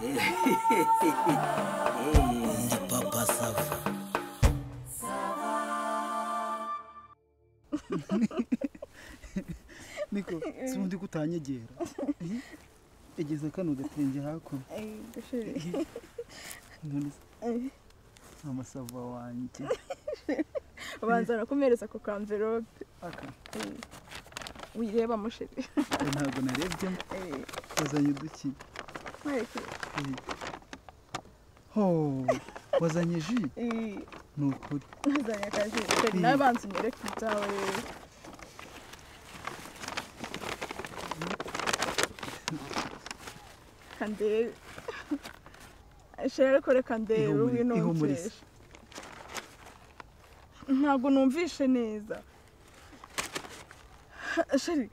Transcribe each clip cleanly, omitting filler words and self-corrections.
Ndi papa sava. Niko simundi kutanyegera. Egeze kano gatenge hakuno. Gashiri. None amasava wanje. Ubanza nakumereza ko envelope. Aka. Wireba mushiri. Ntabwo narebye. Wazanye uduki. Mareke. Oh, wazanye ji? Nukuri. Wazanye kaji. Nabanze nyereka ibyawe. Kande. Shere kore kande ihumuriza. Ntabwo numvishe neza. Sheri,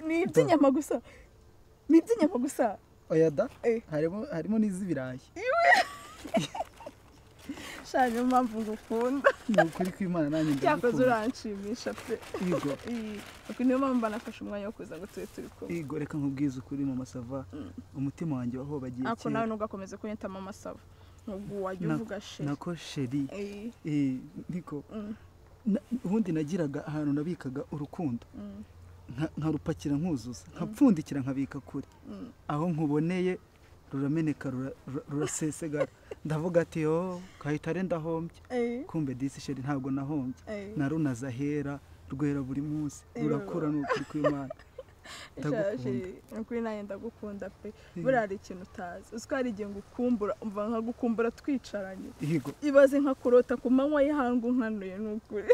ni iby'inyama gusa. Ni iby'inyama gusa. Oya da, harimo n'izibirayi. Shani mpamvu ngukunda. Ni ukuri kw'Imana nanjye ndagukunda. Cyakoze uranshimisha pe. Yego. Uko niyo mpamvu nafashe umwanya wo kuza ngo turi kumwe. Yego, reka nkubwize ukuri mu masava. Umutima wanjye waho bagiye. Ako nawe nugakomeza kunyita mama sava. Nubwo wajya uvuga sheri. Nako sheri. Niko. Ubundi nagiraga ahantu nabikaga urukundo. Nkarupakira nkuzuza, nkapfundikira nkabika kure. Aho nkuboneye rurameneka rurasesegara. Ndavuga ati yo kahitare ndahombye. Kumbe disi sheri ntabwo nahombye. Narunaza hera rwera buri munsi. Rurakura n'ukuri kw'Imana. Ukuri nanjye ndagukunda pe. Buriya ari ikintu utazi. Uziko hari igihe ngukumbura, umva nkagukumbura twicaranye. Ibaze nkakurota ku manywa y'ihangu nkanuye n'ukuri.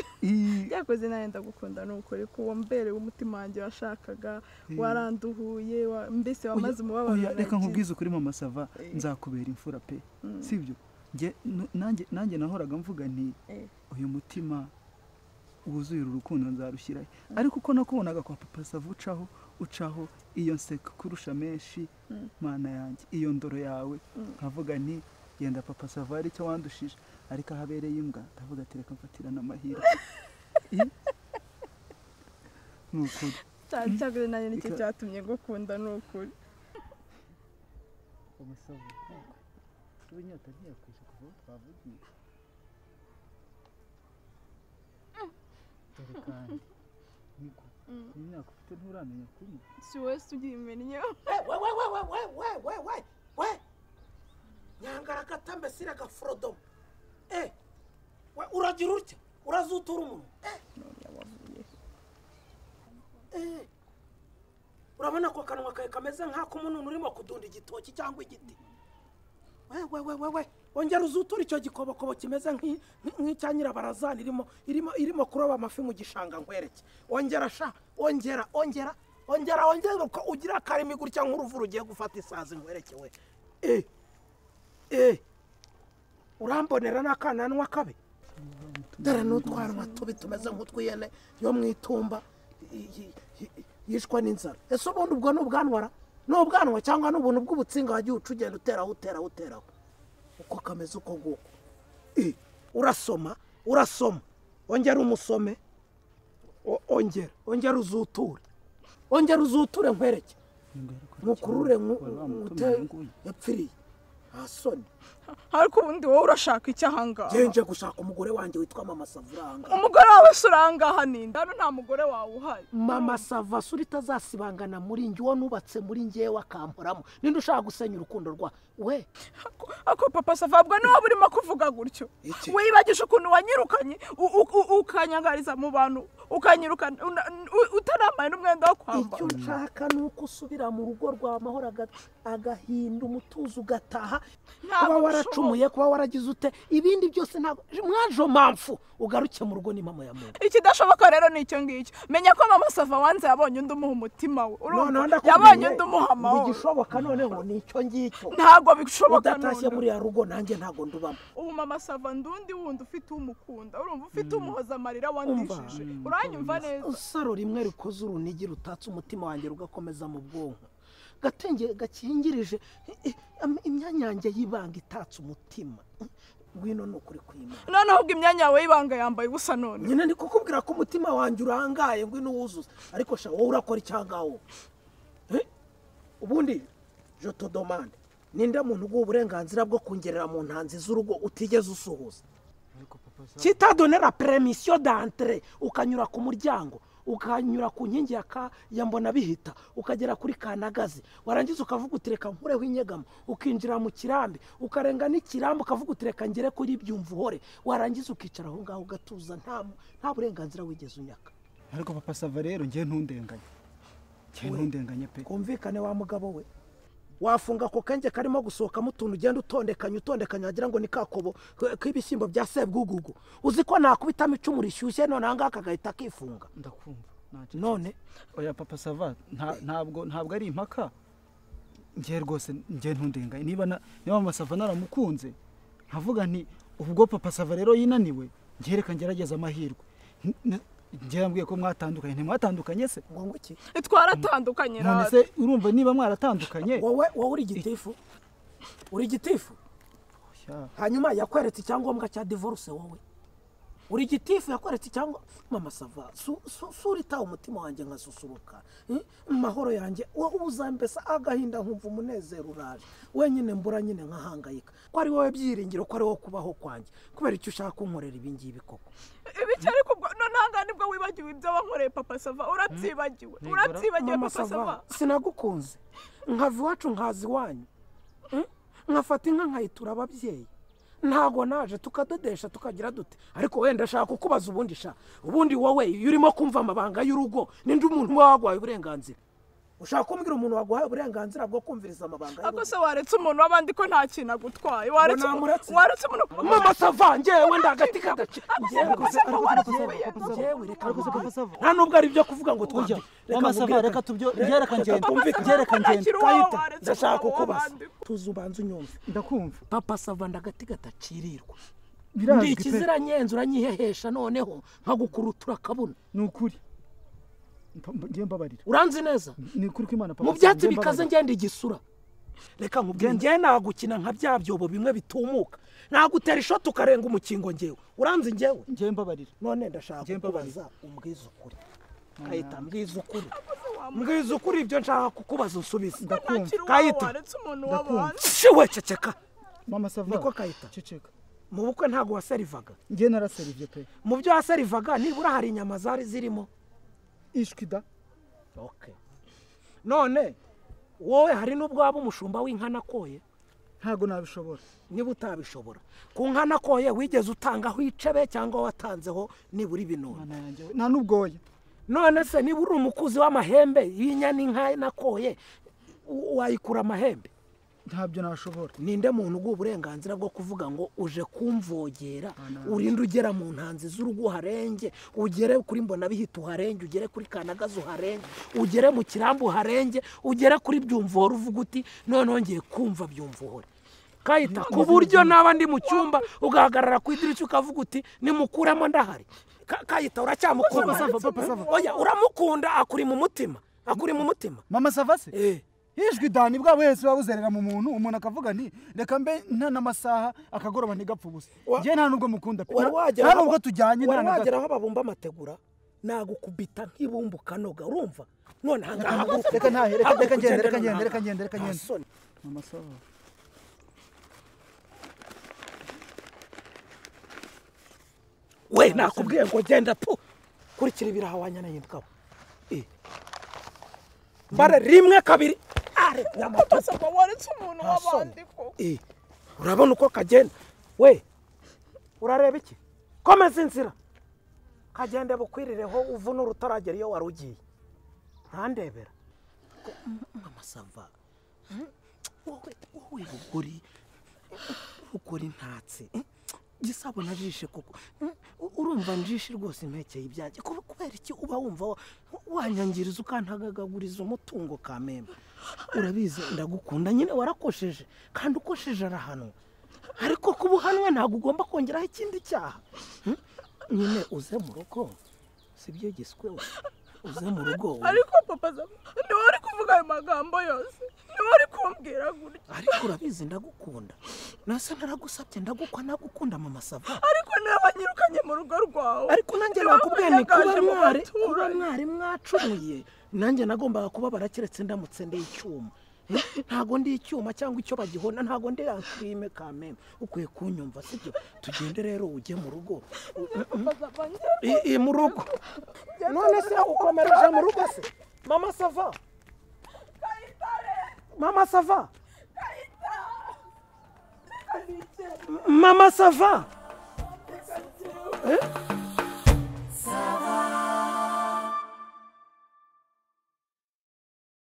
Yakoze nanjye ndagukunda n'ukuri ko wambereye umutima wanjye washakaga, waranduhuye, mbese wamaze umubabaro. Reka nkubwize ukuri mama sava, nzakubera imfura pe. Sibyo? Nanjye nahoraga mvuga nti uyu mutima wuzuye urukundo nzarushyirayo. Ariko uko nakubonaga kwa papa sava ucaho iyo nseka kurusha menshi mana yanjye, iyo ndoro yawe nkavuga nti yenda papa sava ari cyo wandushije, ariko ahabereye imbwa ndavuga ati reka mfatirana amahirwe. Nukuri. Cyagure nanjye nicyo cyatumye ngukunda n'ukuri. Papa sava. Tubinyata ntiyakwisha kuva twavugiye. Kandi niko imyaka ufite nturamenya kuri si wese ugimenya. We nyangara gatambe sira gafrodo we uragira utya urazutura umuntu urabona ko kanwa kawe kameze nk'ako umuntu urimo kudunda igitoki cyangwa igiti. We ongera uzutura icyo gikobokobo kimeze nk'icya nyirabarazani irimo kuroba amafi mu gishanga nkwereke. Ongera sha, ongera uko ugira akarimi gutya nk'uruvu rugiye gufata isazi nkwereke we. Urambonera n'akananwa kabe. Dore n'utwanwa tubi tumeze nk'utwiyene yo mwitumba yishwa n'inzara. Ese ubundi ubwo n'ubwanwara? N'ubwanwa cyangwa n'ubuntu bw'ubutsinga wagiye ucugenda uteraho. Uko kameze uko nguko. Urasoma. Ongera umusome. Ongera uzuture nkwereke. Mukurure yapfiriye. Asoni. Ariko ubundi wowe urashaka iki ahangaha? Nje gushaka umugore wanjye witwa mama Savuranga. Umugore wawe surangaha ninde? Hano nta mugore wawe uhari. Mama Sava suri tazasibangana muri njye wo nubatse muri njye wakamporamo. Ninde ushaka gusenya urukundo rwa we? Ako papa Sava bwa no burimo kuvuga gutyo. Wibagisha ukuntu wanyirukanye ukanyangariza mu bantu ukanyirukana utaramaye n'umwenda wo kwamba. Icyo nshaka nuko usubira mu rugo rwa mahoro agahinda umutuzo ugataha. Kuba waracumuye, kuba waragize ute, ibindi byose ntabwo mwajo mpamvu ugaruke mu rugo ni mama ya Mungu. Ikidashoboka rero nicyo ngicyo. Menya ko mama Sava wanze yabonye undi umuha umutima we. Yabonye undi umuhama we. Bigishoboka noneho nicyo ngicyo. Ntabwo bishoboka none. Udatashye muri ya rugo nanjye ntago ndubamo. Ubu mama Sava ndundi wundi ufite umukunda. Urumva ufite umuhoza amarira wandishije. Uranyumva neza. Usaro rimwe rikoze urunigi rutatse umutima wanjye rugakomeza mu bwonko. Gatenge gakingirije imyanyange y'ibanga itatse umutima. Ngwino nukuri kw'Imana. None ahubwo imyanya yawe y'ibanga yambaye ubusa none. Nyine ndi kukubwira ko umutima wanjye urangaye ngwino wuzuza. Ariko sha wowe urakora icyangaho. Ubundi je te demande ninde muntu uguha uburenganzira bwo kungerera mu ntanzi z'urugo utigeze usuhuza kitadonera permission d'entrée ukanyura ku muryango ukanyura ku nkingi ya mbona bihita ukagera kuri kanagazi warangiza ukavuga utireka nkureho inyegamo ukinjira mu kirambi ukarenga n'ikirambi ukavuga utireka ngere kuri byumva uhore warangiza ukicara aho ngaho ugatuza nta burenganzira wigeze unyaka. Ariko papa Sava rero ngiye ntundenganye pe. Kumvikane wa mugabo we wafunga ko kenge karimo gusohokamo utuntu ugenda utondekanya wagira ngo ni kakobo k'ibishyimbo bya sebwugugu uzi ko nakubitamo icumu rishyushye none aha ngaha kagahita kifunga. Ndakumva none oya papa Sava ntabwo ari impaka ngiye rwose ngiye ntundenganye niba mama Sava naramukunze nkavuga nti ubwo papa Sava rero yinaniwe ngereka ngerageza amahirwe njyambwiye ko mwatandukanye ntimwatandukanye se ngo iki twaratandukanye none se urumva niba mwaratandukanye wowe uri gitifu hanyuma yakweretse icyangombwa cya divorce wowe uri gitifu yakweretse icyangombwa mama Sava surita umutima wanjye nkasusuruka mahoro yanjye wowe uzambesa agahinda nkumva umunezero uraje wenyine mbura nyine nkahangayika ko ari wowe byiringiro ko ari wowe kubaho kwanjye kubera icyo ushaka kunkorera ibi ngibi koko ibiki ariko nonanga nibwo wibagiwe ibyo wankoreye papa Sava urabyibagiwe papa Sava sinagukunze nkava iwacu nkazi iwanyu nkafata inka nkayitura ababyeyi ntago naje tukadodesha tukagira dute ariko wenda shaka kukubaza ubundi wowe iyo urimo kumva amabanga y'urugo ninde umuntu wagwaye uburenganzira ushaka kumbwira umuntu waguhaye uburenganzira bwo kumviriza amabanga y'urugo akose waretse umuntu wabandi ko nta kintu agutwaye waretse umuntu mama Sava ngewe ndagati kagace nta nubwo ari byo kuvuga ngo twajya mama Sava reka tubyo ngereka ngende ndashaka kukubaza tuzubanza unyumve ndakumva papa Sava ndagati gatacirirwa ndi ikizira nyenze uranyihehesha noneho nkagukurutura kabuna ni ukuri ngiye mbabarira uranzi neza ni ukuri ko Imana papa mu byatsi bikaze ngende igisura reka nkubwire ngiye nagukina nka bya byobo bimwe bitumuka nagutera ishoti ukarenga umukingo ngewe uranzi ngewe ngiye mbabarira none ndashaka kukubaza umbwiza ukuri Kayita mbwiza ukuri ibyo nshaka kukubaza unsubize ndakumva Kayita shiwe ceceka mama Sava niko Kayita ceceka mu bukwe ntago waserivaga ngiye naraserivye pe mu byo waserivaga nibura hari inyama zari zirimo ishwida okay none wowe hari nubwo waba umushumba w'inka nakoye ntago nabishobora niba utabishobora ku nka nakoye wigeze utangaho icebe cyangwa watanzeho nibura ibintu nta nubwoya none se niba uri umukuzi w'amahembe y'inya n'inka nakoye wayikura amahembe ntabyo nashobora ninde muntu uguha uburenganzira bwo kuvuga ngo uje kumvogera urinde ugera mu ntanzi z'urugo harenge ugere kuri mbona bihita uharenge ugere kuri kanagazi uharenge ugere mu kirambu uharenge ugere kuri byumvora uvuga uti none wongeye kumva byumvora Kayita ku buryo naba ndi mu cyumba ugahagarara ku idirishya ukavuga uti nimukuramo ndahari Kayita uracyamukunda oya uramukunda akuri mu mutima mama Sava se Ijwi dani bwa wese wabuzerera mu umuntu akavuga nti reka mbe n'amasaha akagoroba ntigapfa ubusa ngiye nta nubwo mukunda pe nta nubwo tujyanye wagera aho babumba amategura nagukubita nk'ibumba ukanoga urumva none hangaha reka ngende mama Sava we nakubwiye ngo genda pu kurikira ibiraha wanyana y'imbwa bare rimwe kabiri papa Sava waretse umuntu wabandi ko urabona uko kagenda we urareba iki komeza inzira kagende bukwirireho uvuna urutaragera iyo warugiye ntandebera mama Sava wowe ukuri ntatse gisabo najishe koko urumva njishe rwose impekeye ibyanjye kubera iki uba wumva wanyangiriza ukantagagaguriza umutungo kamembe urabizi ndagukunda nyine warakosheje kandi ukosheje arahanwa ariko kubuhanwe ntabwo ugomba kongeraho ikindi cyaha nyine uze mu rugo sibyo giswewe uze mu rugo ariko papa Sava niwe uri kuvuga ayo magambo yose niwe uri kumbwira gutya ariko urabizi ndagukunda nase naragusabye ndagukwa nagukunda mama Sava ariko nabanyirukanye mu rugo rwawe ariko nanjye nakubwiye ni kuba mwari mwacumuye nanjye nagombaga kuba barakiretse ndamutse ndi icyuma ntago ndi icyuma cyangwa icyo bagihona ntago ndi yakrime kameme ukwiye kunyumva sibyo tugende rero ujye mu rugo mu rugo none se ukomereje mu rugo se mama sava mama sava mama sava